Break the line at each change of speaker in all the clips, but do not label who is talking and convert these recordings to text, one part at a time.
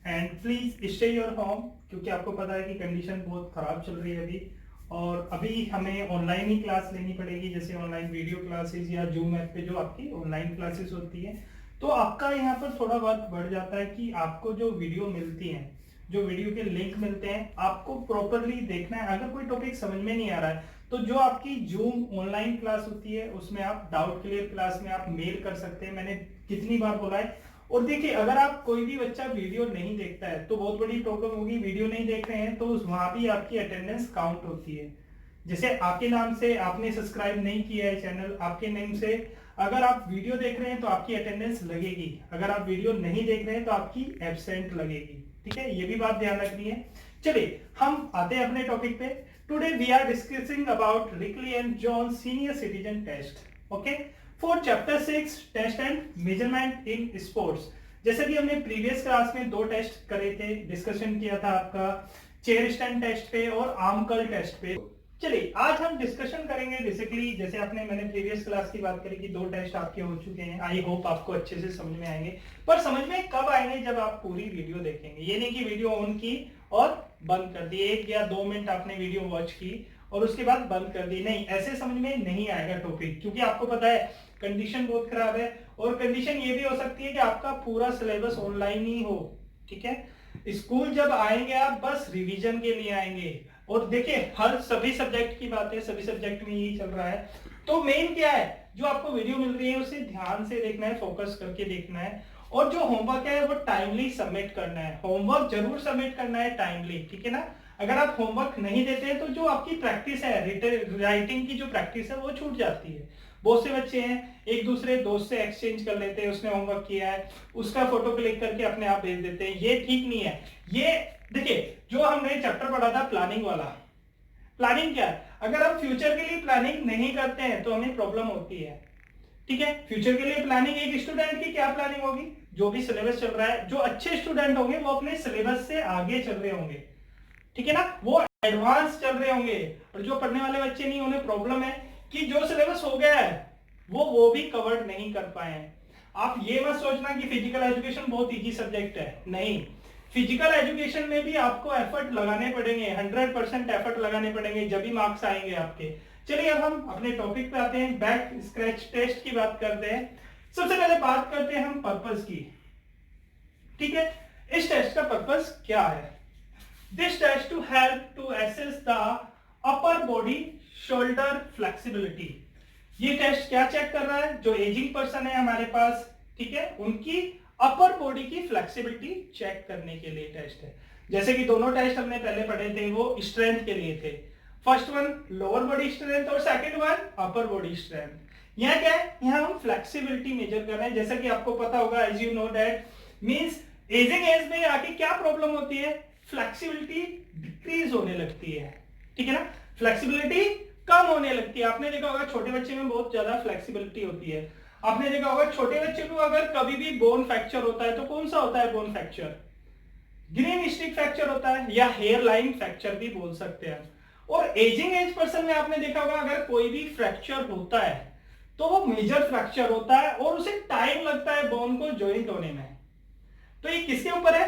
And please stay your home, क्योंकि आपको पता है कि कंडीशन बहुत खराब चल रही है अभी। और अभी हमें ऑनलाइन ही क्लास लेनी पड़ेगी, जैसे ऑनलाइन वीडियो क्लासेस या जूम ऐप पे जो आपकी ऑनलाइन क्लासेस होती है। तो आपका यहाँ पर थोड़ा बहुत बढ़ जाता है कि आपको जो वीडियो मिलती है, जो वीडियो के लिंक मिलते हैं, आपको प्रॉपरली देखना है। अगर कोई टॉपिक समझ में नहीं आ रहा है तो जो आपकी जूम ऑनलाइन क्लास होती है उसमें आप डाउट क्लियर क्लास में आप मेल कर सकते हैं। मैंने कितनी बार बोला है। और देखिए, अगर आप कोई भी बच्चा वीडियो नहीं देखता है तो बहुत बड़ी प्रॉब्लम होगी। वीडियो नहीं देख रहे हैं तो वहां भी आपकी अटेंडेंस काउंट होती है। जैसे आपके नाम से आपने सब्सक्राइब नहीं किया है चैनल, आपके नेम से अगर आप वीडियो देख रहे हैं तो आपकी अटेंडेंस लगेगी, अगर आप वीडियो नहीं देख रहे हैं तो आपकी एब्सेंट लगेगी। ठीक है, ये भी बात ध्यान रखनी है। चलिए हम आते हैं अपने टॉपिक पे। Today we are discussing about Rikli and John senior citizen test, okay, for chapter 6 test and measurement in sports. जैसे कि हमने प्रीवियस क्लास में 2 टेस्ट करे थे, डिस्कशन किया था आपका चेयर स्टैंड टेस्ट पे और आर्म कर्ल टेस्ट पे। चलिए आज हम डिस्कशन करेंगे बेसिकली, जैसे मैंने प्रीवियस क्लास की बात करी कि 2 टेस्ट आपके हो चुके हैं। आई होप आपको अच्छे से समझ में आएंगे, पर समझ में कब आएंगे, जब आप पूरी वीडियो देखेंगे। ये नहीं कि वीडियो ऑन की और बंद कर दी, 1 या 2 मिनट आपने वीडियो वॉच की और उसके बाद बंद कर दी, नहीं, ऐसे समझ में नहीं आएगा टॉपिक। क्योंकि आपको पता है कंडीशन बहुत खराब है, और कंडीशन ये भी हो सकती है कि आपका पूरा सिलेबस ऑनलाइन ही हो। ठीक है, स्कूल जब आएंगे आप बस रिवीजन के लिए आएंगे। और देखिए, हर सभी सब्जेक्ट की बात है, सभी सब्जेक्ट में यही चल रहा है। तो मेन क्या है, जो आपको वीडियो मिल रही है उसे ध्यान से देखना है, फोकस करके देखना है। और जो होमवर्क है वो टाइमली सबमिट करना है, होमवर्क जरूर सबमिट करना है टाइमली, ठीक है ना। अगर आप होमवर्क नहीं देते हैं तो जो आपकी प्रैक्टिस है, राइटिंग की जो प्रैक्टिस है वो छूट जाती है। बहुत से बच्चे हैं एक दूसरे दोस्त से एक्सचेंज कर लेते हैं, उसने होमवर्क किया है उसका फोटो क्लिक करके अपने आप भेज देते हैं, ये ठीक नहीं है। ये देखिए, जो हमने चैप्टर पढ़ा था प्लानिंग वाला, प्लानिंग क्या है, अगर हम फ्यूचर के लिए प्लानिंग नहीं करते हैं तो हमें प्रॉब्लम होती है। ठीक है, फ्यूचर के लिए प्लानिंग, एक स्टूडेंट की क्या प्लानिंग होगी, जो भी सिलेबस चल रहा है, जो अच्छे स्टूडेंट होंगे वो अपने सिलेबस से आगे चल रहे होंगे, ठीक है ना, वो एडवांस चल रहे होंगे। और जो पढ़ने वाले बच्चे नहीं, उन्हें प्रॉब्लम है कि जो सिलेबस हो गया है वो भी कवर नहीं कर पाए। आप ये मत सोचना कि फिजिकल एजुकेशन बहुत इजी सब्जेक्ट है, नहीं, फिजिकल एजुकेशन में भी आपको एफर्ट लगाने पड़ेंगे, 100% एफर्ट लगाने पड़ेंगे, जब भी मार्क्स आएंगे आपके। चलिए अब हम अपने टॉपिक पे आते हैं, बैक स्क्रैच टेस्ट की बात करते हैं। सबसे पहले बात करते हैं हम पर्पस की। ठीक है, इस टेस्ट का पर्पस क्या है। This test to help to assess the upper body shoulder flexibility. ये टेस्ट क्या चेक कर रहा है, जो एजिंग पर्सन है हमारे पास, ठीक है, उनकी अपर बॉडी की फ्लेक्सिबिलिटी चेक करने के लिए टेस्ट है। जैसे कि दोनों टेस्ट हमने पहले पढ़े थे वो स्ट्रेंथ के लिए थे, first one lower body strength और second one upper body strength. यहाँ क्या है, यहाँ हम फ्लेक्सिबिलिटी मेजर कर रहे हैं। जैसा कि आपको पता होगा, as you know that means ageing age में आके क्या प्रॉब्लम होती है, फ्लेक्सिबिलिटी डिक्रीज होने लगती है, ठीक है ना, फ्लेक्सिबिलिटी कम होने लगती है। आपने देखा होगा छोटे बच्चे में बहुत ज्यादा फ्लेक्सिबिलिटी होती है। आपने देखा होगा छोटे बच्चे को अगर कभी भी बोन फ्रैक्चर होता है तो कौन सा होता है bone fracture, green stick fracture होता है, या हेयर लाइन फ्रैक्चर भी बोल सकते हैं। और एजिंग एज पर्सन में आपने देखा होगा अगर कोई भी फ्रैक्चर होता है तो वो मेजर फ्रैक्चर होता है और उसे टाइम लगता है बोन को ज्वाइंट होने में। तो ये किसके ऊपर है,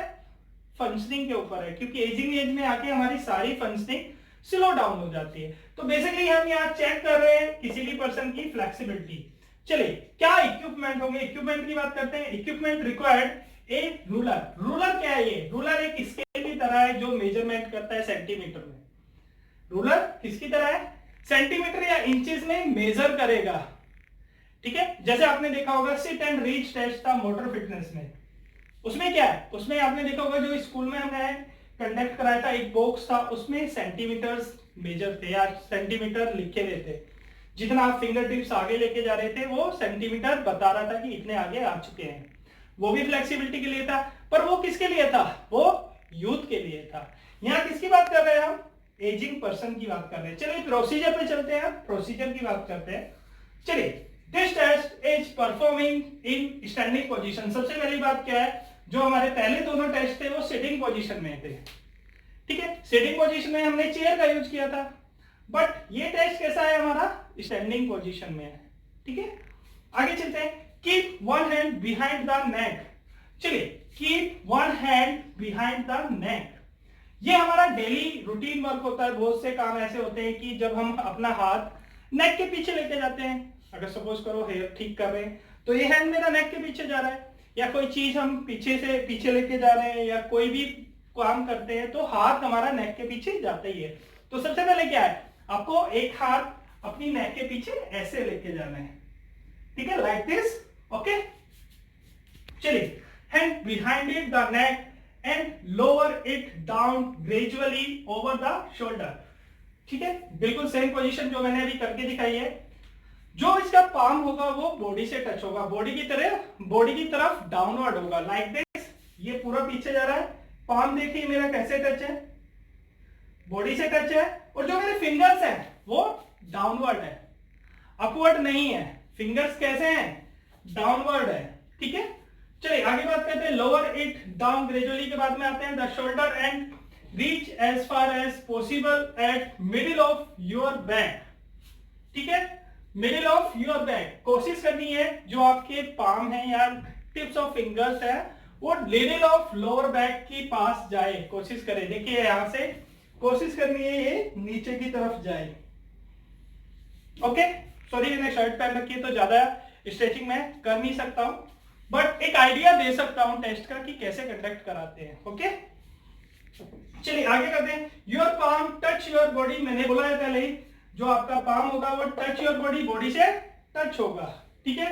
फंक्शनिंग के ऊपर है, क्योंकि एजिंग एज में आके हमारी सारी फंक्शनिंग स्लो डाउन हो जाती है। तो बेसिकली हम यहाँ चेक कर रहे हैं किसी भी पर्सन की फ्लेक्सिबिलिटी। चलिए क्या इक्विपमेंट होंगे, इक्विपमेंट की बात करते हैं। इक्विपमेंट रिक्वायर्ड ए रूलर। रूलर क्या है, ये रूलर एक स्केल की तरह है जो मेजरमेंट करता है सेंटीमीटर में। रूलर किसकी तरह है, सेंटीमीटर या इंचेस में मेजर करेगा, ठीक है। जैसे आपने देखा होगा सिट एंड रीच टेस्ट था मोटर फिटनेस में, उसमें क्या है, उसमें आपने देखा होगा जो स्कूल में हमने कंडक्ट कराया था, एक बॉक्स था उसमें सेंटीमीटर्स मेजर थे या सेंटीमीटर लिखे हुए थे। जितना आप फिंगर टिप्स आगे लेके जा रहे थे वो सेंटीमीटर बता रहा था कि इतने आगे आ चुके हैं। वो भी फ्लेक्सिबिलिटी के लिए था, पर वो किसके लिए था, वो यूथ के लिए था। यहाँ किसकी बात कर रहे हैं हम, एजिंग पर्सन की बात कर रहे हैं। चलिए प्रोसीजर पे चलते हैं, प्रोसीजर की बात करते हैं। चलिए this test is performing in standing position. सबसे पहली बात क्या है, जो हमारे पहले दोनों टेस्ट थे वो सिटिंग पोजीशन में थे, ठीक है, सिटिंग पोजीशन में हमने चेयर का यूज किया था। बट ये टेस्ट कैसा है हमारा, स्टैंडिंग पोजीशन में है, ठीक है। आगे चलते हैं, keep one hand behind the neck. चलिए, keep one hand behind the neck. ये हमारा डेली रूटीन वर्क होता है। बहुत से काम ऐसे होते हैं कि जब हम अपना हाथ नेक के पीछे लेके जाते हैं, अगर सपोज करो हेयर ठीक कर रहे हैं तो ये हैंड मेरा नेक के पीछे जा रहा है, या कोई चीज हम पीछे से पीछे लेके जा रहे हैं, या कोई भी काम करते हैं तो हाथ हमारा नेक के पीछे जाता ही है। तो सबसे पहले क्या है, आपको एक हाथ अपनी नेक के पीछे ऐसे लेके जाना है, ठीक है, लाइक दिस। ओके, चलिए, hand behind it the neck and lower it down gradually over the shoulder. ठीक है, बिल्कुल सेम पोजीशन जो मैंने अभी करके दिखाई है। जो इसका पाम होगा वो बॉडी से टच होगा, बॉडी की तरफ डाउनवर्ड होगा, लाइक दिस। ये पूरा पीछे जा रहा है, पाम देखिए मेरा कैसे टच है, बॉडी से टच है, और जो मेरे फिंगर्स हैं वो डाउनवर्ड है, अपवर्ड नहीं है। फिंगर्स कैसे हैं, डाउनवर्ड है। ठीक है, चलिए आगे बात करते हैं। लोअर इट डाउन ग्रेजुअली के बाद में आते हैं the shoulder and reach as far as possible at middle of your back. ठीक है, मिडिल ऑफ योर बैक कोशिश करनी है, जो आपके पाम है या टिप्स ऑफ फिंगर्स है वो मिडिल ऑफ लोअर बैक के पास जाए, कोशिश करें। देखिए यहां से कोशिश करनी है ये नीचे की तरफ जाए। ओके, सॉरी मैंने शर्ट पहन रखी है तो ज्यादा स्ट्रेचिंग में कर नहीं सकता हूं, बट एक आइडिया दे सकता हूं टेस्ट का कि कैसे कंडक्ट कराते हैं। ओके, चलिए आगे करते हैं। Your palm touch your body, मैंने बोला है पहले ही, जो आपका पाम होगा वो टच योर बॉडी, बॉडी से टच होगा। ठीक है,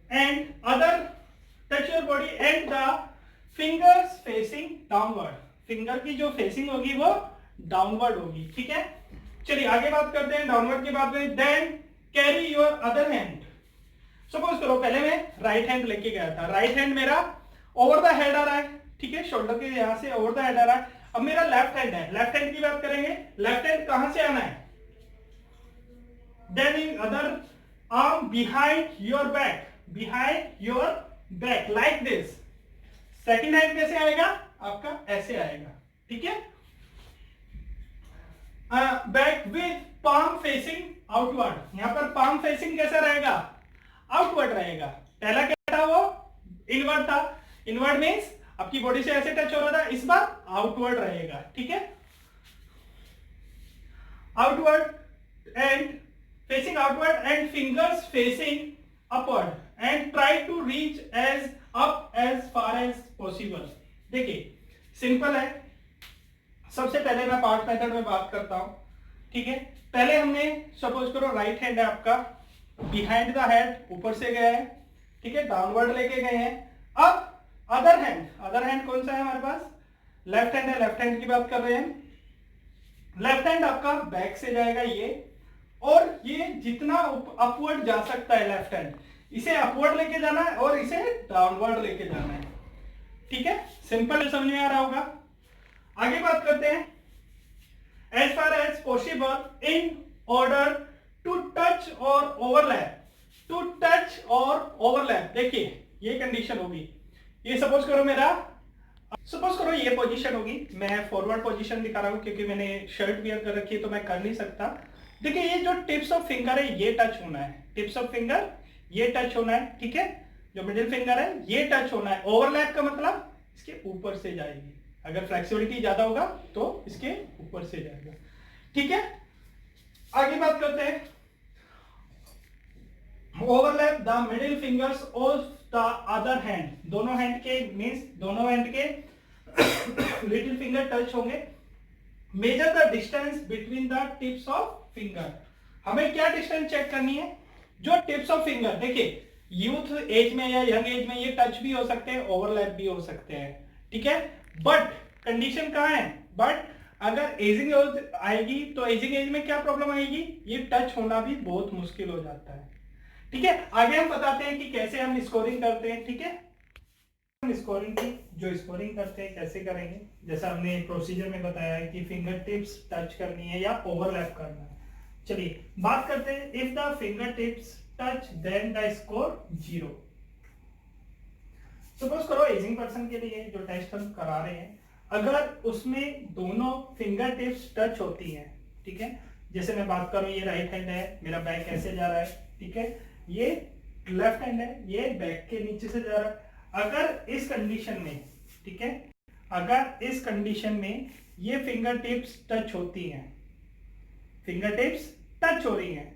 and other touch your body and the fingers facing downward, finger की जो फेसिंग होगी वो डाउनवर्ड होगी। ठीक है, चलिए आगे बात करते हैं। डाउनवर्ड के बाद में then carry your other hand. Suppose करो पहले मैं राइट हैंड लेके गया था, राइट हैंड मेरा ओवर द हेड आ रहा है, ठीक है, शोल्डर के यहां से ओवर द हेड आ रहा है। अब मेरा लेफ्ट हैंड है, लेफ्ट हैंड की बात करेंगे, लेफ्ट हैंड कहां से आना है, then in other arm behind your back, behind your back like this. Second hand कैसे आएगा आपका, ऐसे आएगा। ठीक है, back with palm facing outward. यहां पर पाम फेसिंग कैसा रहेगा, आउटवर्ड रहेगा। पहला क्या था वो इनवर्ड था, इनवर्ड मींस आपकी बॉडी से ऐसे टच हो रहा था, इस बार आउटवर्ड रहेगा। ठीक है, outward and facing outward and fingers facing upward and try to reach as up as far as possible. देखिए सिंपल है, सबसे पहले मैं पार्ट मेथड में बात करता हूं। ठीक है, पहले हमने सपोज करो राइट हैंड है आपका, बिहाइंड द हेड ऊपर से गया है, ठीक है, डाउनवर्ड लेके गए हैं। अब अदर हैंड, अदर हैंड कौन सा है हमारे पास, लेफ्ट हैंड है, लेफ्ट हैंड की बात कर रहे हैं। लेफ्ट हैंड आपका बैक से जाएगा ये, और ये जितना अपवर्ड जा सकता है लेफ्ट हैंड, इसे अपवर्ड लेके जाना है और इसे डाउनवर्ड लेके जाना है। ठीक है, सिंपल समझ में आ रहा होगा। आगे बात करते हैं। As far as possible in order to touch or overlap, to touch or overlap. देखिए ये कंडीशन होगी, ये सपोज करो मेरा, सपोज करो ये पोजीशन होगी, मैं फॉरवर्ड पोजीशन दिखा रहा हूं क्योंकि मैंने शर्ट वियर कर रखी है तो मैं कर नहीं सकता। देखिए ये जो टिप्स ऑफ फिंगर है ये टच होना है, टिप्स ऑफ फिंगर ये टच होना है। ठीक है, जो मिडिल फिंगर है ये टच होना है। ओवरलैप का मतलब इसके ऊपर से जाएगी, अगर फ्लेक्सिबिलिटी ज्यादा होगा तो इसके ऊपर से जाएगा। ठीक है, आगे बात करते हैं। Overlap the middle fingers of the other hand, दोनों हैंड के मींस दोनों हैंड के लिटिल फिंगर टच होंगे। Measure the distance between the tips of finger, हमें क्या डिस्टेंस चेक करनी है, जो टिप्स ऑफ फिंगर, देखिए यूथ एज में या यंग एज में ये टच भी हो सकते हैं, ओवरलैप भी हो सकते हैं। ठीक है, बट कंडीशन कहां है, बट अगर एजिंग एज आएगी तो एजिंग एज में क्या प्रॉब्लम आएगी, ये टच होना भी बहुत मुश्किल हो जाता है। ठीक है, आगे हम बताते हैं कि कैसे हम स्कोरिंग करते हैं। ठीक है, हम स्कोरिंग की जो स्कोरिंग करते हैं कैसे करेंगे, जैसा हमने प्रोसीजर में बताया है कि फिंगर टिप्स टच करनी है या ओवरलैप करना है। चलिए बात करते हैं। If the finger tips touch then the score 0। Suppose करो एजिंग पर्सन के लिए जो टेस्ट हम करा रहे हैं, अगर उसमें दोनों फिंगर टिप्स टच होती हैं, ठीक है, जैसे मैं बात करूं ये राइट हैंड है, मेरा बैक ऐसे जा रहा है, ठीक है, ये लेफ्ट हैंड है, ये बैक के नीचे से जा रहा है। अगर इस कंडीशन में, ठीक है, अगर इस कंडीशन में ये फिंगर टिप्स टच होती हैं, फिंगर टिप्स टच हो रही हैं,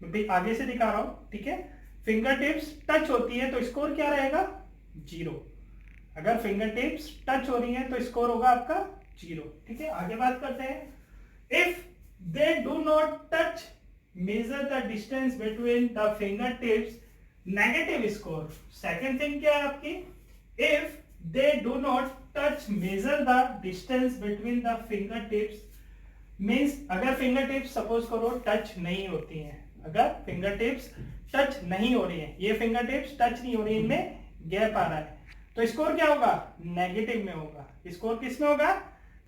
मैं आगे से दिखा रहा हूं, ठीक है, फिंगर टिप्स टच होती है तो स्कोर क्या रहेगा, 0। अगर फिंगर टिप्स टच हो रही हैं तो स्कोर होगा आपका 0, ठीक है। आगे बात करते हैं, if they do not touch measure the distance between the finger tips, negative score. Second thing क्या है आपकी, if they do not touch measure the distance between the finger tips, means अगर फिंगर टिप्स सपोज करो touch नहीं होती हैं, अगर finger tips touch नहीं हो रही है, ये फिंगर टिप्स टच नहीं हो रही, इनमें गैप आ रहा है, तो स्कोर क्या होगा, नेगेटिव में होगा। स्कोर किस में होगा,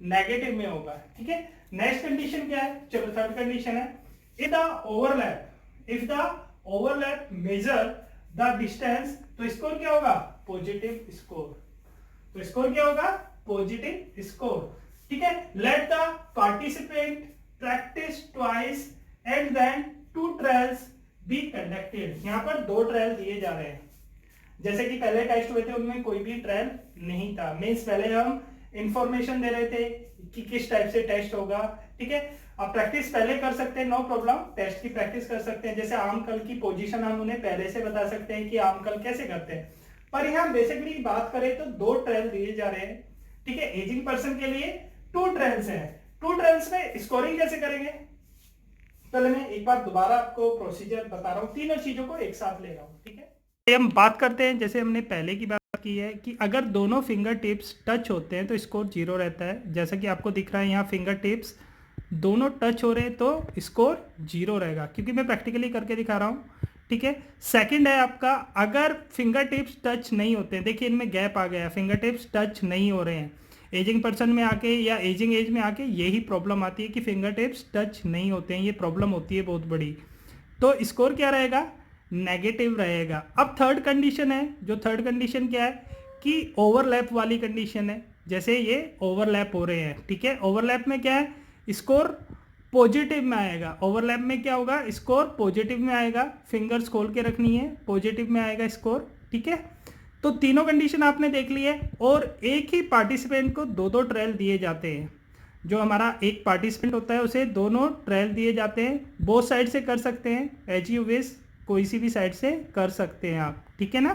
नेगेटिव में होगा, ठीक है। नेक्स्ट कंडीशन क्या है, चलो थर्ड कंडीशन है, if the overlap measure the distance, तो स्कोर क्या होगा, पॉजिटिव स्कोर। तो स्कोर क्या होगा, पॉजिटिव स्कोर, ठीक है। Let the participant practise twice and then 2 trials be conducted. यहाँ पर 2 ट्रायल दिए जा रहे हैं, जैसे कि पहले टेस्ट हुए थे उनमें कोई भी ट्रायल नहीं था, मीन्स पहले हम इंफॉर्मेशन दे रहे थे कि किस टाइप से टेस्ट होगा, ठीक है। आप प्रैक्टिस पहले कर सकते हैं, नो प्रॉब्लम, टेस्ट की प्रैक्टिस कर सकते हैं, जैसे आम कल की पोजीशन हम उन्हें पहले से बता सकते हैं कि आम कल कैसे करते हैं। पर यहाँ बेसिकली बात करें तो 2 ट्रायल दिए जा रहे हैं, ठीक है। एजिंग पर्सन के लिए 2 ट्रायल्स हैं, 2 ट्रायल्स में स्कोरिंग कैसे करेंगे, पहले मैं एक बार दोबारा आपको प्रोसीजर बता रहा हूँ, तीनों चीजों को एक साथ ले रहा हूँ, ठीक है। हम बात करते हैं, जैसे हमने पहले की बात की है कि अगर दोनों फिंगर टिप्स टच होते हैं तो स्कोर 0 रहता है, जैसा कि आपको दिख रहा है यहाँ फिंगर टिप्स दोनों टच हो रहे हैं तो स्कोर 0 रहेगा, क्योंकि मैं प्रैक्टिकली करके दिखा रहा हूँ, ठीक है। सेकंड है आपका, अगर फिंगर टिप्स टच नहीं होते हैं, देखिए इनमें गैप आ गया, फिंगर टिप्स टच नहीं हो रहे हैं, एजिंग पर्सन में आके या एजिंग एज में आके यही प्रॉब्लम आती है कि फिंगर टिप्स टच नहीं होते हैं, ये प्रॉब्लम होती है बहुत बड़ी, तो स्कोर क्या रहेगा, नेगेटिव रहेगा। अब थर्ड कंडीशन है, जो थर्ड कंडीशन क्या है कि ओवरलैप वाली कंडीशन है, जैसे ये ओवरलैप हो रहे हैं, ठीक है। ओवरलैप में क्या है, स्कोर पॉजिटिव में आएगा, ओवरलैप में क्या होगा, स्कोर पॉजिटिव में आएगा, फिंगर्स खोल के रखनी है, पॉजिटिव में आएगा स्कोर, ठीक है। तो तीनों कंडीशन आपने देख ली है, और एक ही पार्टिसिपेंट को 2-2 ट्रायल दिए जाते हैं, जो हमारा एक पार्टिसिपेंट होता है उसे दोनों ट्रायल दिए जाते हैं, बोथ साइड से कर सकते हैं, एज यू विश, कोई सी भी साइड से कर सकते हैं आप, ठीक है ना।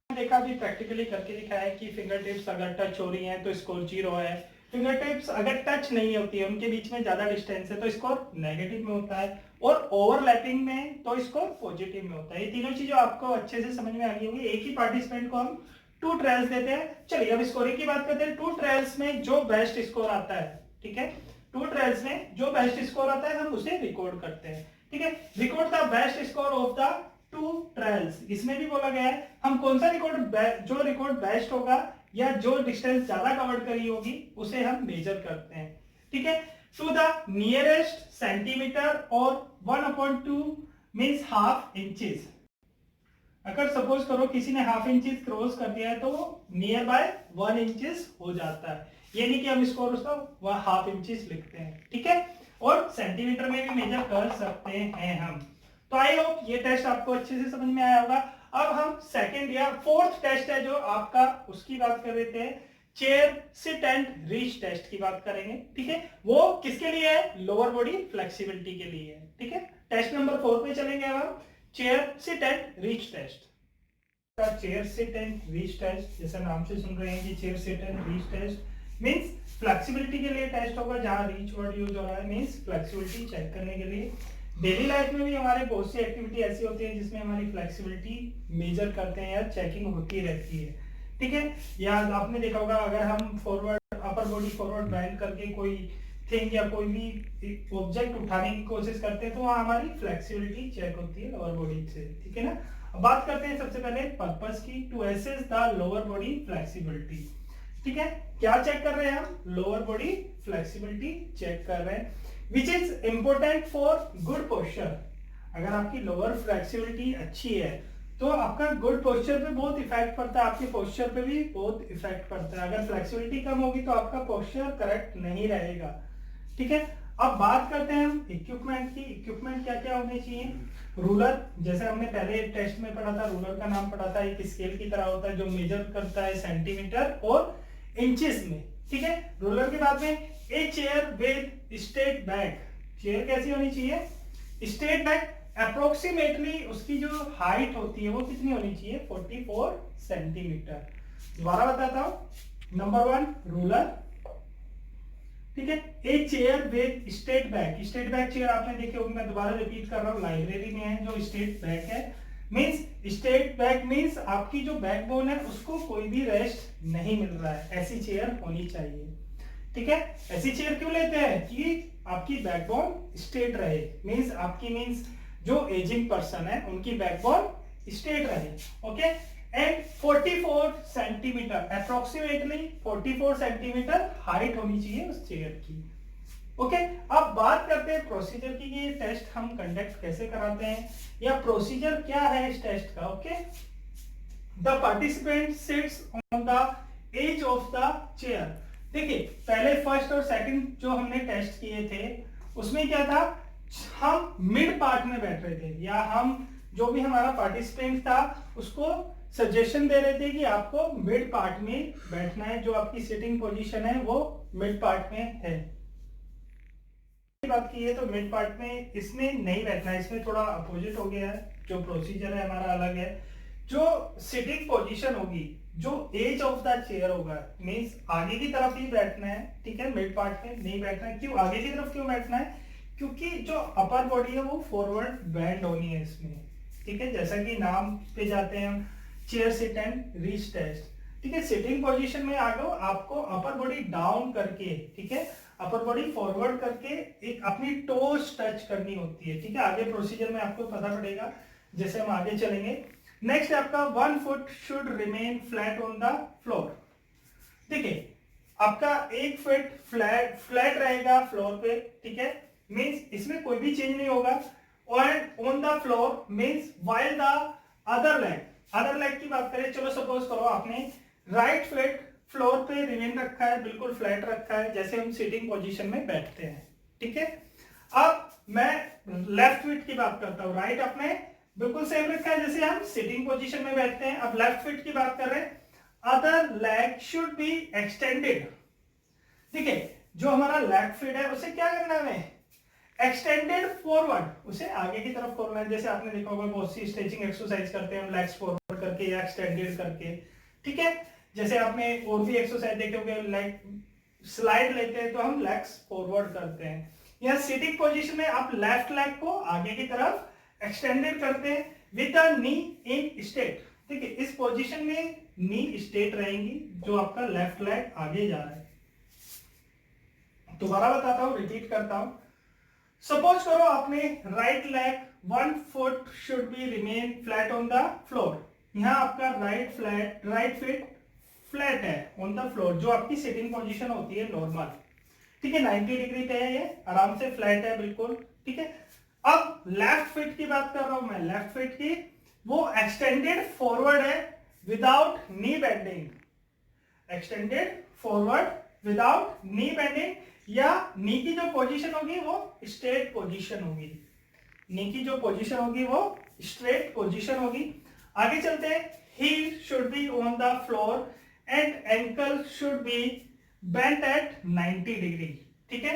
देखा भी प्रैक्टिकली करके दिखाया है कि फिंगर टिप्स अगर टच हो रही हैं तो स्कोर 0 है, फिंगर टिप्स अगर टच नहीं होती है, उनके बीच में ज्यादा डिस्टेंस है तो स्कोर नेगेटिव में होता है, और ओवरलैपिंग में तो स्कोर पॉजिटिव में होता है। ये तीनों चीजें आपको अच्छे से समझ में आ गई होंगी। एक ही पार्टिसिपेंट को हम 2 ट्रायल्स देते हैं। चलिए अब स्कोरिंग की बात करते हैं। 2 ट्रायल्स में जो बेस्ट स्कोर आता है, ठीक है, 2 ट्रायल्स में जो बेस्ट स्कोर आता है हम उसे रिकॉर्ड करते हैं, ठीक है। Record the best score of the 2 trials, इसमें भी बोला गया है हम कौन सा रिकॉर्ड, जो रिकॉर्ड बेस्ट होगा या जो डिस्टेंस ज्यादा कवर करी होगी उसे हम मेजर करते हैं, ठीक है। टू द नियरेस्ट सेंटीमीटर और 1/2 मीन्स ½ इंचेस। अगर सपोज करो किसी ने ½ इंचेस क्रॉस कर दिया है तो वो नियर बाय 1 इंचेस हो जाता है, ये नहीं कि हम स्कोर उसका वह ½ इंचेस लिखते हैं, ठीक है। और सेंटीमीटर में भी मेजर कर सकते हैं हम। तो आई होप ये टेस्ट आपको अच्छे से समझ में आया होगा। अब हम सेकंड या फोर्थ टेस्ट है जो आपका, उसकी बात कर रहे थे, chair sit and reach test की बात करेंगे, ठीक है। वो किसके लिए है, लोअर बॉडी फ्लेक्सिबिलिटी के लिए है, ठीक है। टेस्ट नंबर 4 पे चलेंगे अब हम, chair sit and reach test. Chair sit and reach test, जैसे नाम से सुन रहे हैं कि chair sit and reach test means flexibility के लिए टेस्ट होगा, जहां रीच वर्ड यूज हो रहा है, मींस फ्लेक्सिबिलिटी चेक करने के लिए। डेली लाइफ में भी हमारे बहुत सी एक्टिविटी ऐसी होती है जिसमें हमारी फ्लेक्सिबिलिटी मेजर करते हैं या चेकिंग होती रहती है, ठीक है। या आपने देखा होगा अगर हम forward upper body forward bend करके कोई थिंग या कोई भी ऑब्जेक्ट उठाने की कोशिश करते हैं तो वहां हमारी फ्लेक्सिबिलिटी चेक होती है लोअर बॉडी से, ठीक है ना। अब बात करते हैं सबसे पहले पर्पस की, to assess the lower body flexibility, ठीक है। क्या चेक कर रहे हैं हम, लोअर बॉडी फ्लेक्सिबिलिटी चेक कर रहे हैं, which is important for good posture. अगर आपकी लोअर फ्लेक्सिबिलिटी अच्छी है तो आपका गुड पोस्चर पे बहुत इफेक्ट पड़ता है, आपके पोस्चर पे भी बहुत इफेक्ट पड़ता है। अगर फ्लेक्सिबिलिटी कम होगी तो आपका पोस्चर करेक्ट नहीं रहेगा, ठीक है। अब बात करते हैं हम इक्विपमेंट की। इक्विपमेंट क्या क्या होने चाहिए? रूलर, जैसे हमने पहले टेस्ट में पढ़ा था, रूलर का नाम पढ़ा था, एक स्केल की तरह होता है जो मेजर करता है सेंटीमीटर और इंचेस में, ठीक है। रूलर के बाद में a chair with straight back. Chair कैसी होनी चाहिए? Straight back. अप्रोक्सीमेटली उसकी जो हाइट होती है वो कितनी होनी चाहिए? 44 सेंटीमीटर। दोबारा बताता हूं। नंबर 1 रूलर, ठीक है। A chair with straight back. Straight back chair आपने देखे होंगे, मैं दोबारा रिपीट कर रहा हूँ, लाइब्रेरी में है जो स्ट्रेट बैक है। मींस स्ट्रेट बैक मींस आपकी जो बैकबोन है उसको कोई भी रेस्ट नहीं मिल रहा है, ऐसी चेयर होनी चाहिए, ठीक है। ऐसी चेयर क्यों लेते हैं? कि आपकी बैकबोन स्ट्रेट रहे, मींस जो एजिंग पर्सन है उनकी बैकबोन स्ट्रेट रहे, okay. And 44 centimetre, approximately 44 centimetre height होनी चाहिए उस चेयर की, ओके। अब बात करते हैं प्रोसीजर की, ये टेस्ट हम कंडक्ट कैसे कराते हैं या प्रोसीजर क्या है इस टेस्ट का, okay. The participant sits on the edge of the chair. देखिए पहले फर्स्ट और सेकंड जो हमने टेस्ट किए थे उसमें क्या था, हम मिड पार्ट में बैठ रहे थे, या हम जो भी हमारा पार्टिसिपेंट था उसको सजेशन दे रहे थे कि आपको मिड पार्ट में बैठना है, जो आपकी सिटिंग पोजीशन है वो मिड पार्ट में है। बात की है तो मिड पार्ट में इसमें नहीं बैठना है, इसमें थोड़ा अपोजिट हो गया है, जो प्रोसीजर है हमारा अलग है। जो सिटिंग पोजीशन होगी, जो एज ऑफ द चेयर होगा, मींस आगे की तरफ ही बैठना है, ठीक है। मिड पार्ट में नहीं बैठना है। क्यों आगे की तरफ क्यों बैठना है? क्योंकि जो अपर बॉडी है वो फॉरवर्ड बैंड होनी है इसमें, ठीक है। जैसा कि नाम पे जाते हैं हम, chair sit and reach test, ठीक है। सिटिंग पोजीशन में आ गए, आपको अपर बॉडी डाउन करके, ठीक है, अपर बॉडी फॉरवर्ड करके एक अपनी टोज टच करनी होती है, ठीक है। आगे प्रोसीजर में आपको पता पड़ेगा जैसे हम आगे चलेंगे। नेक्स्ट आपका 1 foot should remain flat on the floor. देखिए आपका 1 फुट फ्लैट रहेगा फ्लोर पे, ठीक है। मींस इसमें कोई भी चेंज नहीं होगा। और on the floor means while the other leg की बात करें, चलो सपोज करो आपने राइट फुट फ्लोर पे रिमेन रखा है, बिल्कुल फ्लैट रखा है, जैसे हम सिटिंग पोजीशन में बैठते हैं, ठीक है। अब मैं लेफ्ट फुट की बात करता हूं, राइट अपने बिल्कुल सेम रखा है जैसे हम सिटिंग पोजीशन में बैठते हैं। अब लेफ्ट फुट की बात कर रहे हैं, other leg should be extended. देखिए जो हमारा लेफ्ट फुट है उसे क्या करना है, एक्सटेंडेड फॉरवर्ड, उसे आगे की तरफ करना है। जैसे आपने देखा होगा बहुत सी स्ट्रेचिंग एक्सरसाइज करते हैं हम लेग्स फॉरवर्ड करके या एक्सटेंडेड करके, ठीक है। जैसे आपने और भी एक्सरसाइज देखे होंगे, लेग स्लाइड लेते हैं तो हम लेग्स फॉरवर्ड करते हैं। या सिटिंग पोजीशन में आप लेफ्ट लेग को आगे की तरफ एक्सटेंडेड करते हैं with the knee in straight. ठीक है, इस पोजीशन में नी स्ट्रेट रहेंगी, जो आपका लेफ्ट लेग आगे जा रहा है। दोबारा बताता हूं, रिपीट करता हूं। सपोज करो आपने right leg 1 foot should be remain flat on the floor. यहां आपका राइट फुट फ्लैट है ऑन द फ्लोर, जो आपकी सिटिंग पोजीशन होती है नॉर्मल, ठीक है। 90 डिग्री पे है, ये आराम से फ्लैट है बिल्कुल, ठीक है। अब लेफ्ट फुट की बात कर रहा हूं मैं, लेफ्ट फुट की वो एक्सटेंडेड फॉरवर्ड है विदाउट नी बेंडिंग, एक्सटेंडेड फॉरवर्ड विदाउट नी बेंडिंग, या नी की जो पोजीशन होगी वो स्ट्रेट पोजीशन होगी, नी की जो पोजीशन होगी वो स्ट्रेट पोजीशन होगी। आगे चलते हैं, heel should be on the floor and ankle should be bent at 90 degree, ठीक है।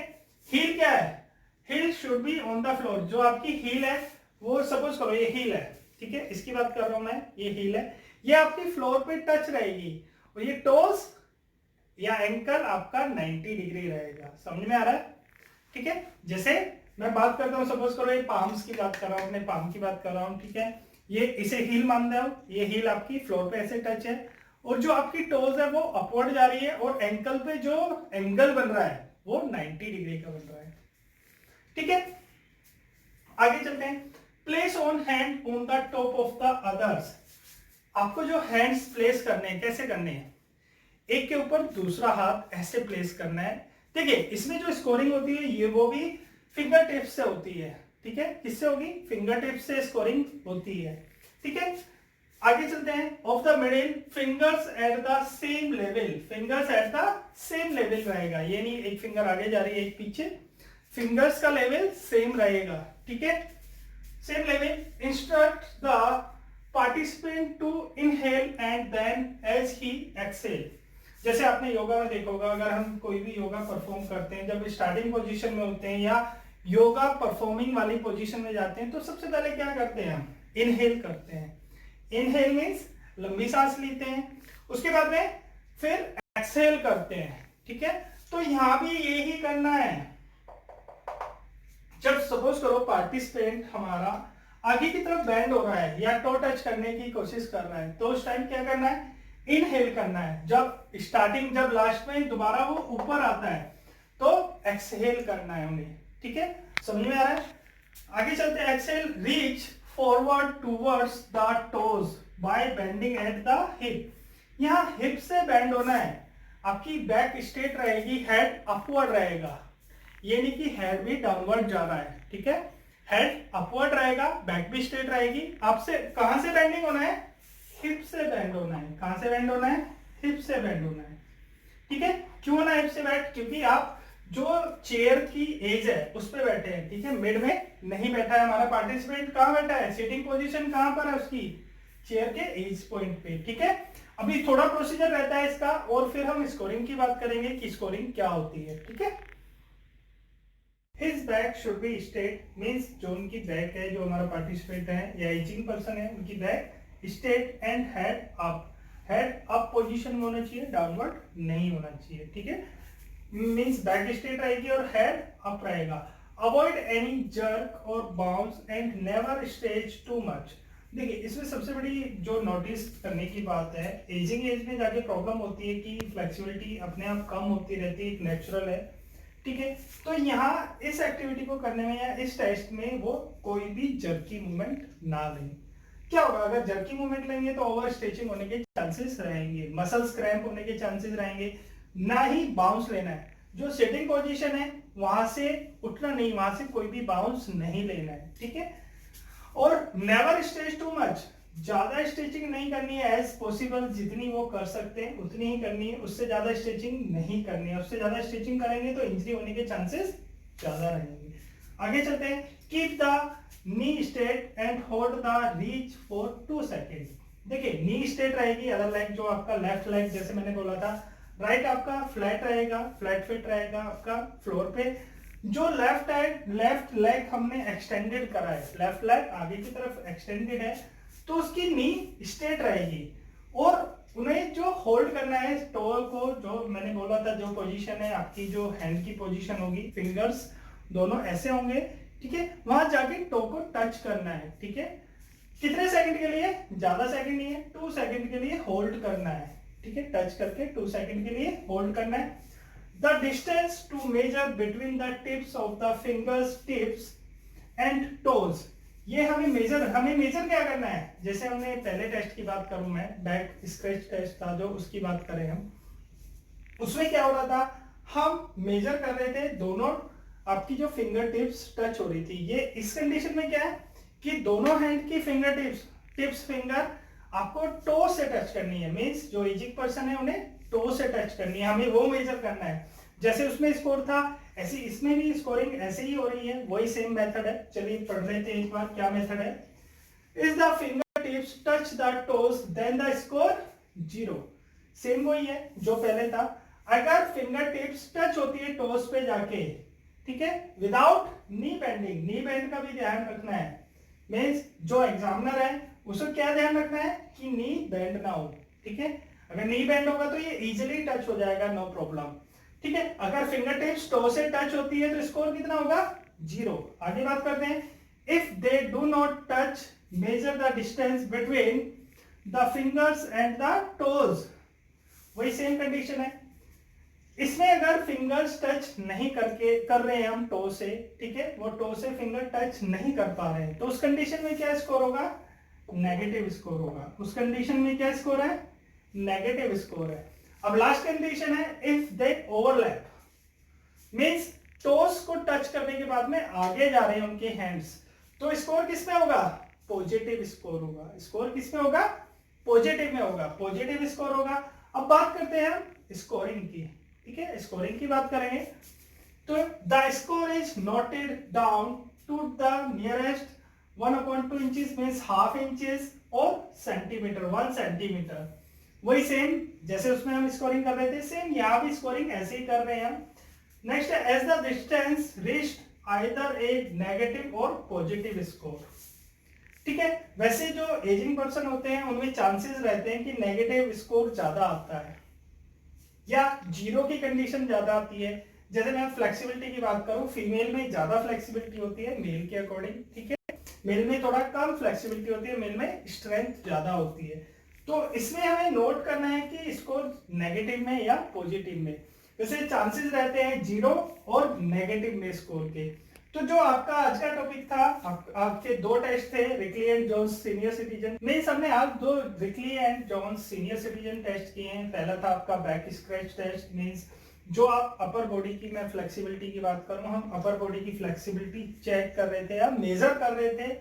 हील क्या है, heel should be on the floor, जो आपकी हील है वो सपोज करो ये हील है, ठीक है, इसकी बात कर रहा हूं मैं, ये हील है, ये आपकी फ्लोर पे टच रहेगी, और ये टोस या एंकल आपका 90 डिग्री रहेगा। समझ में आ रहा है, ठीक है। जैसे मैं बात करता हूं, सपोज करो ये पाम्स की बात कर रहा हूं, अपने पाम की बात कर रहा हूं, ठीक है। ये इसे हील मान दो, ये हील आपकी फ्लोर पे ऐसे टच है, और जो आपकी टोज है वो अपवर्ड जा रही है, और एंकल पे जो एंगल बन रहा है वो 90 डिग्री का बन रहा है, ठीक है। आगे चलते हैं, place on hand on the top of the others. आपको जो हैंड्स प्लेस करने हैं, कैसे करने हैं, एक के ऊपर दूसरा हाथ ऐसे प्लेस करना है। देखिए इसमें जो स्कोरिंग होती है ये वो भी फिंगर टिप्स से होती है, ठीक है। किससे होगी, फिंगर टिप्स से स्कोरिंग होती है, ठीक है। आगे चलते हैं, of the middle fingers at the same level, fingers at the same level रहेगा, ये नहीं एक फिंगर आगे जा रही है एक पीछे, फिंगर्स का लेवल सेम रहेगा, ठीक है, same level. Instruct the participant to inhale and then as he exhale. जैसे आपने योगा में देखा होगा, अगर हम कोई भी योगा परफॉर्म करते हैं, जब स्टार्टिंग पोजीशन में होते हैं या योगा परफॉर्मिंग वाली पोजीशन में जाते हैं, तो सबसे पहले क्या करते हैं, हम इनहेल करते हैं। इनहेल मीन्स लंबी सांस लेते हैं, उसके बाद में फिर एक्सहेल करते हैं, ठीक है। तो यहां भी यही करना है। जब सपोज करो पार्टिसिपेंट हमारा आगे की तरफ बेंड हो रहा है या टो टच करने की कोशिश कर रहा है, तो उस टाइम क्या करना है, इनहेल करना है। जब स्टार्टिंग, जब लास्ट में दोबारा वो ऊपर आता है तो एक्सहेल करना है उन्हें, ठीक है, समझ में आ रहा है। आगे चलते हैं। Exhale, reach forward towards the toes by bending at the hip. यहाँ हिप से बेंड होना है, आपकी बैक स्ट्रेट रहेगी, हेड अपवर्ड रहेगा, ये नहीं कि हेड भी डाउनवर्ड जा रहा है, ठीक है, हेड अपवर्ड रहेगा, बैक भी स्ट्रेट रहेगी। आपसे कहां से बेंडिंग होना है, हिप से बेंड होना है। कहां से बेंड होना है, हिप से बेंड होना है, ठीक है। क्यों होना है हिप से बेंड, क्योंकि आप जो चेयर की एज है उस पे बैठे हैं, ठीक है, मिड में नहीं बैठा है हमारा पार्टिसिपेंट। कहां बैठा है, सिटिंग पोजीशन कहां पर है उसकी, चेयर के एज पॉइंट पे, ठीक है। अभी थोड़ा प्रोसीजर रहता है इसका, और फिर हम स्कोरिंग की बात करेंगे कि स्कोरिंग क्या होती है, ठीक है। His back should be straight, means जो उनकी बैक है, जो हमारा पार्टिसिपेंट है या एजिंग पर्सन है, उनकी back straight and head up. Head up position में होना चाहिए, डाउनवर्ड नहीं होना चाहिए, ठीक है। मींस बैक स्ट्रेट रहेगी और हेड अप रहेगा। अवॉइड एनी जर्क और bounce and never stretch too much. देखिए इसमें सबसे बड़ी जो नोटिस करने की बात है, एजिंग एज में जाके प्रॉब्लम होती है कि फ्लेक्सिबिलिटी अपने आप कम होती रहती है, नेचुरल है, ठीक है। तो यहाँ इस एक्टिविटी को करने में या इस टेस्ट में वो कोई भी जर्की मूवमेंट ना लें। क्या होगा, अगर जर्की मूवमेंट लेंगे तो ओवर स्ट्रेचिंग होने के चांसेस रहेंगे, मसल्स क्रैम्प होने के चांसेस रहेंगे। ना ही बाउंस लेना है, जो सिटिंग पोजीशन है वहां से उठना नहीं, वहां से कोई भी बाउंस नहीं लेना है, ठीक है। और नेवर स्ट्रेच टू मच, ज्यादा स्ट्रेचिंग नहीं करनी है, एज पॉसिबल जितनी वो कर सकते हैं उतनी ही करनी है, उससे ज्यादा स्ट्रेचिंग नहीं करनी है। उससे ज्यादा स्ट्रेचिंग करेंगे तो इंजरी होने के चांसेस ज्यादा रहेंगे। आगे चलते हैं। Keep the knee straight and hold the reach for 2 second. देखिए नी स्ट्रेट रहेगी, अदर लेग जो आपका लेफ्ट लेग जैसे मैंने बोला था, राइट आपका फ्लैट रहेगा, फ्लैट फिट रहेगा आपका फ्लोर पे। जो लेफ्ट लेग हमने एक्सटेंडेड करा है, लेफ्ट लेग आगे की तरफ एक्सटेंडेड है, तो उसकी नी स्ट्रेट रहेगी। और उन्हें जो होल्ड करना है टो को, जो मैंने बोला था, जो पोजीशन है आपकी, जो हैंड की पोजीशन होगी, फिंगर्स दोनों ऐसे होंगे, ठीक है, वहां जाके टो को टच करना है, ठीक है। कितने सेकंड के लिए, ज्यादा सेकंड नहीं है, 2 सेकंड के लिए होल्ड करना है, ठीक है, टच करके 2 सेकंड के लिए होल्ड करना है। The distance to measure between the tips of the fingers tips and toes, ये हमें मेजर क्या करना है। जैसे हमने पहले टेस्ट की बात करूं मैं, बैक स्क्रैच टेस्ट था जो, उसकी बात करें हम, उसमें क्या हो रहा था, हम मेजर कर रहे थे, दोनों आपकी जो फिंगर टिप्स टच हो रही थी। ये इस कंडीशन में क्या है कि दोनों हैंड की फिंगर टिप्स फिंगर आपको टो से टच करनी है, मींस जो एजिंग पर्सन है उन्हें टो से टच करनी है, हमें वो मेजर करना है। जैसे उसमें स्कोर था, ऐसी इसमें भी स्कोरिंग ऐसे ही हो रही है, वही सेम मेथड है। चलिए पढ़ लेते हैं एक बार क्या मेथड है। Is the finger tips touch the toes then the score 0। Same वही है जो पहले था। अगर फिंगर टिप्स टच होती है टोज पे जाके, ठीक है, विदाउट नी बेंडिंग, नी बेंड का भी ध्यान रखना है, मींस जो एग्जामिनर है उसको क्या ध्यान रखना है कि नी बेंड ना हो, ठीक है। अगर नी बेंड होगा तो ये इजीली टच हो जाएगा, नो प्रॉब्लम, ठीक है। अगर फिंगर टिप्स टो से टच होती है तो स्कोर कितना होगा, 0। आगे बात करते हैं। If they do not touch measure the distance between the fingers and the toes, वही सेम कंडीशन है। इसमें अगर फिंगर्स टच नहीं कर रहे हैं हम टो से, ठीक है, वो टो से फिंगर टच नहीं कर पा रहे हैं, तो उस कंडीशन में क्या स्कोर होगा, नेगेटिव स्कोर होगा। उस कंडीशन में क्या स्कोर है, नेगेटिव स्कोर है। अब लास्ट कंडीशन है, if they overlap, means toes को टच करने के बाद में आगे जा रहे हैं उनके हैंड्स, तो स्कोर किस में होगा, पॉजिटिव स्कोर होगा। स्कोर किस में होगा, पॉजिटिव में होगा, पॉजिटिव स्कोर होगा। अब बात करते हैं हम स्कोरिंग की, ठीक है, स्कोरिंग की बात करेंगे। तो the score is noted down to the nearest 1/2 inches means half inches और सेंटीमीटर 1 सेंटीमीटर। वही सेम जैसे उसमें हम स्कोरिंग कर रहे थे, सेम यहाँ भी स्कोरिंग ऐसे ही कर रहे हैं हम। Next, as the distance reached either a negative or positive score. ठीक है, वैसे जो एजिंग पर्सन होते हैं उनमें चांसेस रहते हैं कि नेगेटिव स्कोर ज्यादा आता है या जीरो की कंडीशन ज्यादा आती है। जैसे मैं फ्लेक्सिबिलिटी की बात करूं, फीमेल में ज्यादा फ्लेक्सिबिलिटी होती है मेल के अकॉर्डिंग, ठीक है, मेल में थोड़ा कम फ्लेक्सिबिलिटी होती है, मेल में स्ट्रेंथ ज्यादा होती है। तो इसमें हमें नोट करना है कि स्कोर नेगेटिव में या पॉजिटिव में। वैसे चांसेस रहते हैं जीरो और नेगेटिव में स्कोर के। तो जो आपका आज का टॉपिक था, आपके दो टेस्ट थे, Rikli and Jones senior citizen में। सबने आज दो Rikli and Jones senior citizen test किए हैं। पहला था आपका बैक स्क्रैच टेस्ट, मींस जो आप अपर बॉडी की, मैं फ्लेक्सिबिलिटी की बात करूं, हम अपर बॉडी की फ्लेक्सिबिलिटी चेक कर रहे थे या मेजर कर रहे थे।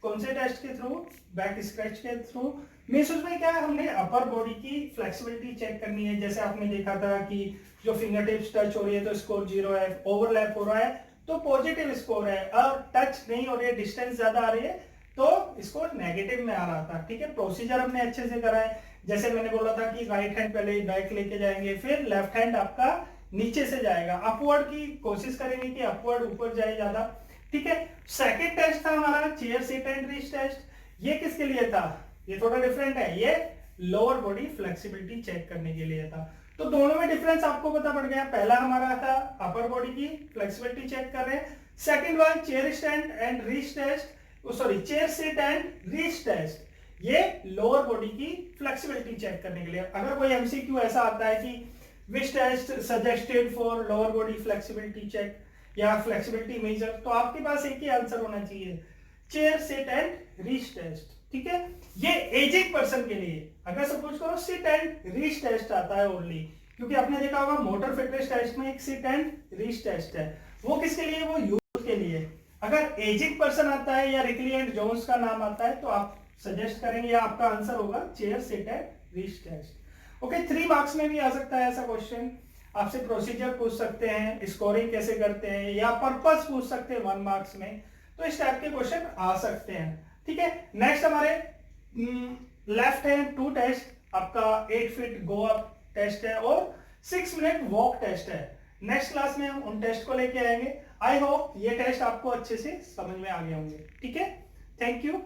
कौन से टेस्ट के थ्रू? बैक स्क्रैच के थ्रू। मींस उसमें क्या है, हमने अपर बॉडी की फ्लेक्सिबिलिटी चेक करनी है। जैसे आपने देखा था कि जो फिंगर टिप्स टच हो रही है तो स्कोर 0 है, ओवरलैप हो रहा है तो पॉजिटिव स्कोर है, और टच नहीं हो रही है, डिस्टेंस ज्यादा आ रही है तो स्कोर नेगेटिव में आ रहा था। ठीक है, प्रोसीजर हमने अच्छे से करा है। जैसे मैंने बोला था कि राइट हैंड पहले बैक लेके जाएंगे, फिर लेफ्ट हैंड आपका नीचे से जाएगा, अपवर्ड की कोशिश करेंगे कि अपवर्ड ऊपर जाए ज्यादा। ठीक है, सेकंड टेस्ट था हमारा chair sit and reach test. ये किसके लिए था? ये थोड़ा डिफरेंट है, ये लोअर बॉडी फ्लेक्सिबिलिटी चेक करने के लिए था। तो दोनों में डिफरेंस आपको पता पड़ गया। पहला हमारा था अपर बॉडी की फ्लेक्सिबिलिटी चेक कर रहे हैं, second one chair stand and reach test, sorry chair sit and reach test, ये लोअर बॉडी की फ्लेक्सिबिलिटी चेक करने के लिए। अगर कोई एमसीक्यू ऐसा आता है कि which test suggested for lower body flexibility check या फ्लेक्सिबिलिटी मेजर, तो आपके पास एक ही आंसर होना चाहिए, chair sit and reach test. ठीक है, ये एजिंग पर्सन के लिए। अगर सपोज करो सिट एंड रीच टेस्ट आता है ओनली, क्योंकि आपने देखा होगा मोटर फिटनेस टेस्ट में एक सिट एंड रीच टेस्ट है, वो किसके लिए? वो यूथ के लिए। अगर एजिंग पर्सन आता है या रिकली एंड जोन्स का नाम आता है तो आप सजेस्ट करेंगे या आपका आंसर होगा chair sit and reach test. Okay, 3 marks में भी आ सकता है ऐसा क्वेश्चन। आपसे प्रोसीजर पूछ सकते हैं, स्कोरिंग कैसे करते हैं, या पर्पस पूछ सकते हैं 1 मार्क्स में। तो इस टाइप के क्वेश्चन आ सकते हैं। ठीक है, नेक्स्ट हमारे लेफ्ट हैंड 2 टेस्ट, आपका 8 फीट गो अप टेस्ट है और 6 मिनट वॉक टेस्ट है। नेक्स्ट क्लास में हम उन टेस्ट को लेके आएंगे। आई होप ये टेस्ट आपको अच्छे से समझ में आ गए होंगे। ठीक है, थैंक यू।